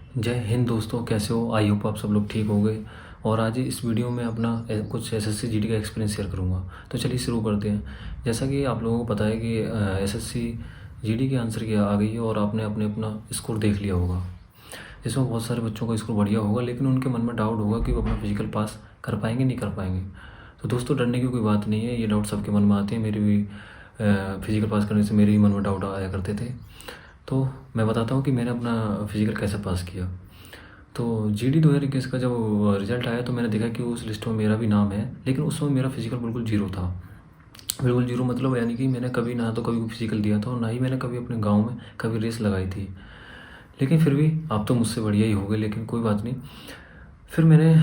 जय हिंद दोस्तों, कैसे हो? आई होप आप सब लोग ठीक हो गए। और आज इस वीडियो में अपना कुछ एसएससी जीडी का एक्सपीरियंस शेयर करूंगा। तो चलिए शुरू करते हैं। जैसा कि आप लोगों को पता है कि एसएससी जीडी के आंसर की आ गई है और आपने अपना स्कोर देख लिया होगा, जिसमें बहुत सारे बच्चों का स्कोर बढ़िया होगा, लेकिन उनके मन में डाउट होगा कि वो अपना फिजिकल पास कर पाएंगे नहीं कर पाएंगे। तो दोस्तों, डरने की कोई बात नहीं है, ये डाउट सबके मन में आते हैं। मेरे भी फिजिकल पास करने से मेरे ही मन में डाउट आया करते थे। तो मैं बताता हूँ कि मैंने अपना फिजिकल कैसे पास किया। तो जीडी 2021 का जब रिज़ल्ट आया तो मैंने देखा कि उस लिस्ट में मेरा भी नाम है, लेकिन उस समय मेरा फिजिकल बिल्कुल जीरो था। बिल्कुल जीरो मतलब यानी कि मैंने कभी ना तो कभी फिजिकल दिया था और ना ही मैंने कभी अपने गांव में कभी रेस लगाई थी। लेकिन फिर भी आप तो मुझसे बढ़िया ही हो गए, लेकिन कोई बात नहीं। फिर मैंने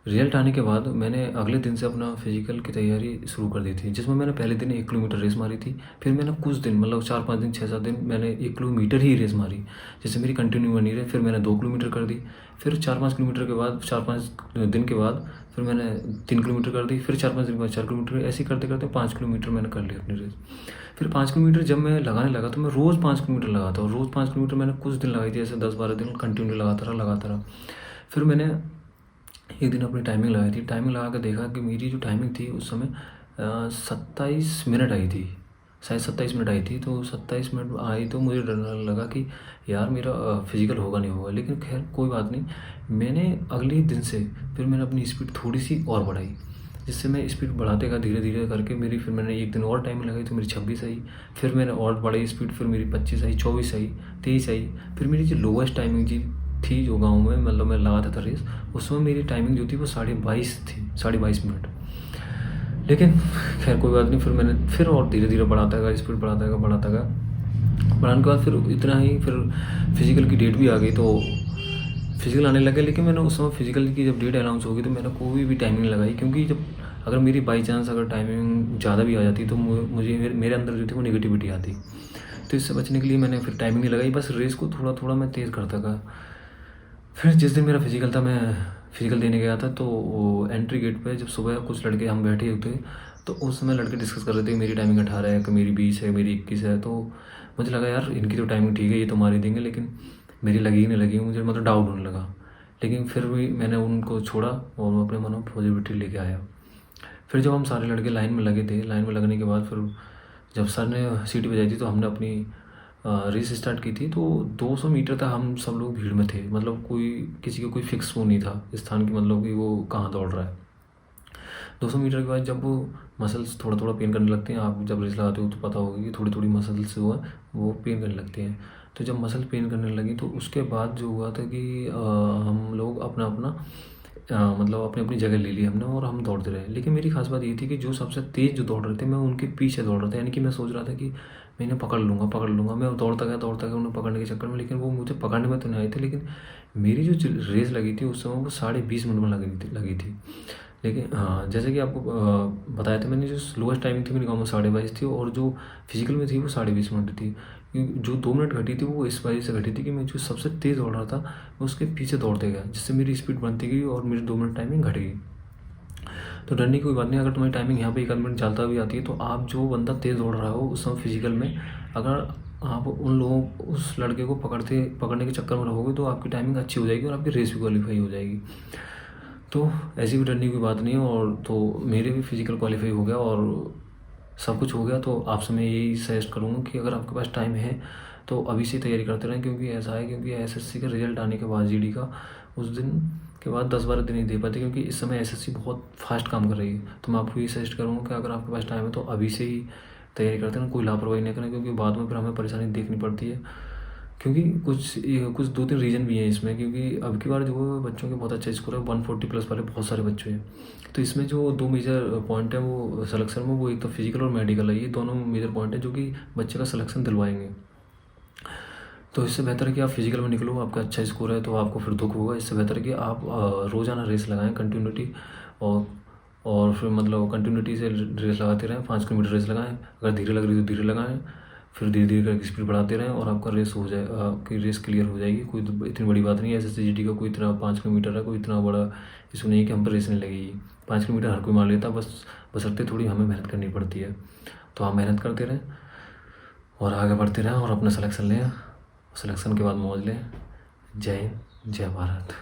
रिजल्ट आने के बाद मैंने अगले दिन से अपना फिजिकल की तैयारी शुरू कर दी थी, जिसमें मैंने पहले दिन 1 किलोमीटर रेस मारी थी। फिर मैंने कुछ दिन मतलब 4-5 दिन 6-7 दिन मैंने 1 किलोमीटर ही रेस मारी, जिससे मेरी कंटिन्यू बनी रहे। फिर मैंने 2 किलोमीटर कर दी। फिर 4-5 किलोमीटर के बाद 4-5 दिन के बाद फिर मैंने 3 किलोमीटर कर दी। फिर 4-5 दिन के बाद 4 किलोमीटर, ऐसे ही करते करते 5 किलोमीटर मैंने कर ली अपनी रेस। फिर 5 किलोमीटर जब मैं लगाने लगा तो मैं रोज़ 5 किलोमीटर लगाता, और रोज़ 5 किलोमीटर मैंने कुछ दिन लगाई थी, ऐसे 10-12 दिन कंटिन्यू लगाता रहा। फिर मैंने एक दिन अपनी टाइमिंग लगाई थी। टाइमिंग लगा कर देखा कि मेरी जो टाइमिंग थी उस समय 27 मिनट आई थी, शायद 27 मिनट आई थी। तो 27 मिनट आई तो मुझे डर लगा कि यार मेरा फिजिकल होगा नहीं होगा, लेकिन खैर कोई बात नहीं। मैंने अगले दिन से फिर मैंने अपनी स्पीड थोड़ी सी और बढ़ाई, जिससे मैं स्पीड बढ़ाते गया धीरे धीरे करके। मेरी फिर मैंने एक दिन और टाइमिंग लगाई तो मेरी 26 आई। फिर मैंने और बढ़ाई स्पीड, फिर मेरी 25 आई, 24 आई, 23 आई। फिर मेरी जो लोवेस्ट टाइमिंग थी जो गाँव में मतलब मैं लगाता था रेस, उसमें मेरी टाइमिंग जो थी वो 22.5 थी, 22.5 मिनट। लेकिन खैर कोई बात नहीं। फिर मैंने फिर और धीरे धीरे बढ़ाता गया, स्पीड बढ़ाता गया। बढ़ाने के बाद फिर इतना ही, फिर फिजिकल की डेट भी आ गई तो फिजिकल आने लगे। लेकिन मैंने उस समय फिजिकल की जब डेट अनाउंस होगी तो मैंने कोई भी टाइमिंग लगाई, क्योंकि जब अगर मेरी बाई चांस अगर टाइमिंग ज़्यादा भी आ जाती तो मुझे मेरे अंदर जो थी वो नेगेटिविटी आती। तो इससे बचने के लिए मैंने फिर टाइमिंग नहीं लगाई, बस रेस को थोड़ा थोड़ा मैं तेज़ करता गया। फिर जिस दिन मेरा फिजिकल था, मैं फिजिकल देने गया था, तो वो एंट्री गेट पे जब सुबह कुछ लड़के हम बैठे हुए थे, तो उस समय लड़के डिस्कस कर रहे थे कि मेरी टाइमिंग 18 है, कि मेरी 20 है, मेरी 21 है। तो मुझे लगा यार इनकी तो टाइमिंग ठीक है, ये तो मार ही देंगे, लेकिन मेरी लगी ही नहीं लगी, मुझे मतलब डाउट होने लगा। लेकिन फिर भी मैंने उनको छोड़ा और मैं अपने मन में पॉजिटिविटी लेके आया। फिर जब हम सारे लड़के लाइन में लगे थे, लाइन में लगने के बाद फिर जब सर ने सीटी बजाई थी तो हमने अपनी रेस स्टार्ट की थी। तो 200 मीटर तक हम सब लोग भीड़ में थे, मतलब कोई किसी का कोई फिक्स वो नहीं था स्थान की, मतलब कि वो कहाँ दौड़ रहा है। 200 मीटर के बाद जब वो मसल्स थोड़ा थोड़ा पेन करने लगते हैं, आप जब रेस लगाते हो तो पता होगा कि थोड़ी थोड़ी मसल्स जो है वो पेन करने लगते हैं। तो जब मसल पेन करने लगी तो उसके बाद जो हुआ था कि हम लोग अपना अपना मतलब अपनी अपनी जगह ले ली हमने और हम दौड़ते रहे। लेकिन मेरी खास बात ये थी कि जो सबसे तेज़ जो दौड़ रहे थे मैं उनके पीछे दौड़ रहा था, यानी कि मैं सोच रहा था कि मैं इन्हें पकड़ लूँगा। मैं दौड़ता गया उन्हें पकड़ने के चक्कर में, लेकिन वो मुझे पकड़ने में तो नहीं आए थे। लेकिन मेरी जो रेस लगी थी उस समय वो 20.5 मिनट में लगी थी। लेकिन हाँ, जैसे कि आपको बताया था मैंने, जो लोएस्ट टाइमिंग थी मेरे गाँव में 22.5 थी, और जो फिजिकल में थी वो 20.5 मिनट थी। जो 2 मिनट घटी थी वो इस वजह से घटी थी कि मैं जो सबसे तेज़ दौड़ रहा था मैं उसके पीछे दौड़ते गया, जिससे मेरी स्पीड बढ़ती गई और मेरी 2 मिनट टाइमिंग घट गई। तो डरने की कोई बात नहीं, अगर तुम्हारी टाइमिंग यहाँ पे 1 मिनट ज़्यादा भी आती है तो आप जो बंदा तेज़ दौड़ रहा हो उस समय फिजिकल में, अगर आप उन लोगों उस लड़के को पकड़ने के चक्कर में रहोगे तो आपकी टाइमिंग अच्छी हो जाएगी और आपकी रेस भी क्वालिफाई हो जाएगी। तो ऐसी भी डरने की बात नहीं है। और तो मेरे भी फिजिकल क्वालिफाई हो गया और सब कुछ हो गया। तो आपसे मैं यही सजेस्ट करूँगा कि अगर आपके पास टाइम है तो अभी से तैयारी करते रहें, क्योंकि ऐसा है, क्योंकि एसएससी का रिजल्ट आने के बाद जीडी का उस दिन के बाद 10-12 दिन नहीं दे पाते, क्योंकि इस समय एसएससी बहुत फास्ट काम कर रही है। तो मैं आपको ये सजेस्ट करूँगा कि अगर आपके पास टाइम है तो अभी से ही तैयारी करते रहें, कोई लापरवाही नहीं करें, क्योंकि बाद में फिर हमें परेशानी देखनी पड़ती है। क्योंकि कुछ 2-3 रीज़न भी हैं इसमें, क्योंकि अब की बार जो बच्चों के बहुत अच्छा स्कोर है, 140 प्लस वाले बहुत सारे बच्चे हैं। तो इसमें जो 2 मेजर पॉइंट हैं वो सिलेक्शन में, वो एक तो फिजिकल और मेडिकल है। ये दोनों मेजर पॉइंट हैं जो कि बच्चे का सिलेक्शन दिलवाएंगे। तो इससे बेहतर है कि आप फिजिकल में निकलो, आपका अच्छा स्कोर है तो आपको फिर दुख होगा। इससे बेहतर है कि आप रोज़ाना रेस लगाएं कंटिन्यूटी, और फिर मतलब कंटिन्यूटी से रेस लगाते रहें। 5 किलोमीटर रेस लगाएं, अगर धीरे लग रही तो धीरे लगाएं, फिर धीरे धीरे करके स्पीड बढ़ाते रहें और आपका रेस हो जाए, आपकी रेस क्लियर हो जाएगी। कोई तो इतनी बड़ी बात नहीं है, एसएससी का कोई इतना 5 किलोमीटर है, कोई इतना बड़ा इशू नहीं है कि हम पर रेस नहीं लगेगी। 5 किलोमीटर हर कोई मार लेता, बस बशर्ते थोड़ी हमें मेहनत करनी पड़ती है। तो आप मेहनत करते रहें और आगे बढ़ते रहें और अपना सिलेक्शन लें, सिलेक्शन के बाद मौज लें। जय हिंद। जय भारत।